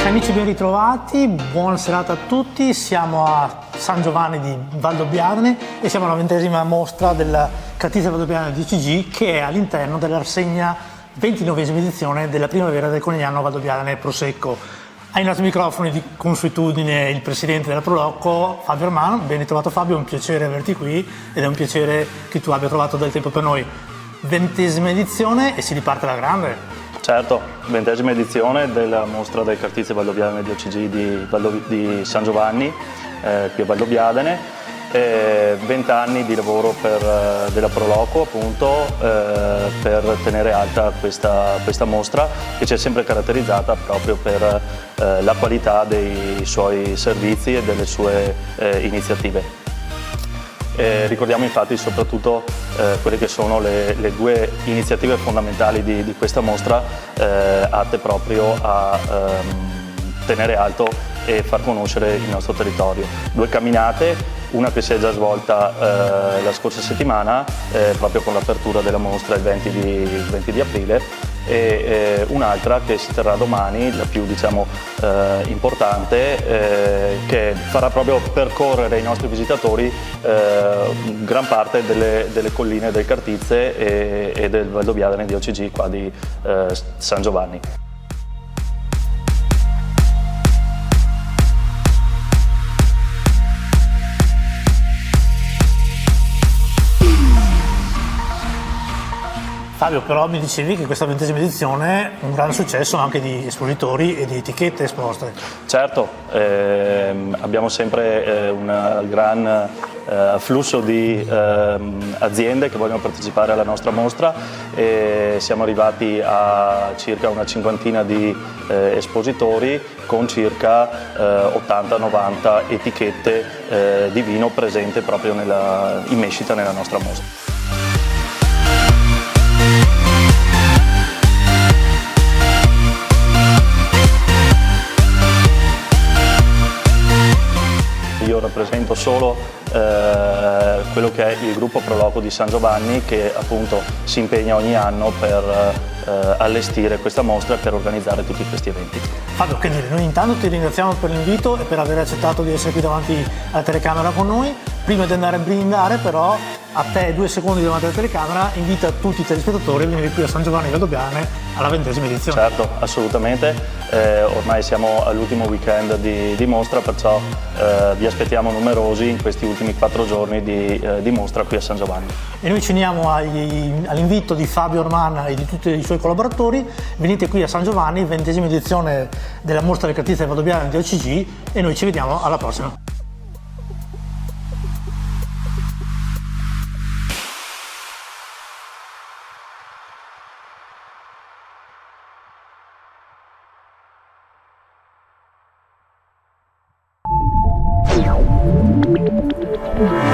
Amici, ben ritrovati, buona serata a tutti. Siamo a San Giovanni di Valdobbiadene e siamo alla 20ª mostra della Cartizia Valdobbiadene di OCG, che è all'interno della rassegna 29ª edizione della primavera del Conegliano Valdobbiadene Prosecco. Ai nostri microfoni di consuetudine il presidente della Prolocco, Fabio Arman. Ben ritrovato Fabio, è un piacere averti qui ed è un piacere che tu abbia trovato del tempo per noi. 20ª edizione e si riparte alla grande. Certo, 20ª edizione della mostra del Cartizia Valdobbiadene di OCG di San Giovanni, qui a Valdobbiadene. 20 anni di lavoro della Proloco, appunto, per tenere alta questa mostra, che ci è sempre caratterizzata proprio per la qualità dei suoi servizi e delle sue iniziative. Ricordiamo infatti soprattutto quelle che sono le due iniziative fondamentali di questa mostra, atte proprio a tenere alto e far conoscere il nostro territorio. Due camminate, una che si è già svolta la scorsa settimana, proprio con l'apertura della mostra il 20 di aprile, e un'altra che si terrà domani, la più importante, che farà proprio percorrere ai nostri visitatori gran parte delle colline del Cartize e del Valdobbiadene di OCG qua di San Giovanni. Fabio, però mi dicevi che questa 20ª edizione è un grande successo anche di espositori e di etichette esposte. Certo, abbiamo sempre un gran afflusso di aziende che vogliono partecipare alla nostra mostra e siamo arrivati a circa una cinquantina di espositori con circa 80-90 etichette di vino presente proprio in mescita nella nostra mostra. Io rappresento solo quello che è il gruppo Proloco di San Giovanni, che appunto si impegna ogni anno per allestire questa mostra e per organizzare tutti questi eventi. Fabio, che dire, noi intanto ti ringraziamo per l'invito e per aver accettato di essere qui davanti alla telecamera con noi. Prima di andare a brindare, però, a te 2 secondi davanti alla telecamera, invita tutti i telespettatori a venire qui a San Giovanni Valdobbiadene alla 20ª edizione. Certo, assolutamente. Ormai siamo all'ultimo weekend di mostra, perciò vi aspettiamo numerosi in questi ultimi 4 giorni di mostra qui a San Giovanni. E noi ci uniamo all'invito di Fabio Arman e di tutti i suoi collaboratori. Venite qui a San Giovanni, 20ª edizione della mostra del Cartizia Valdobbiadene di OCG, e noi ci vediamo alla prossima. Yeah.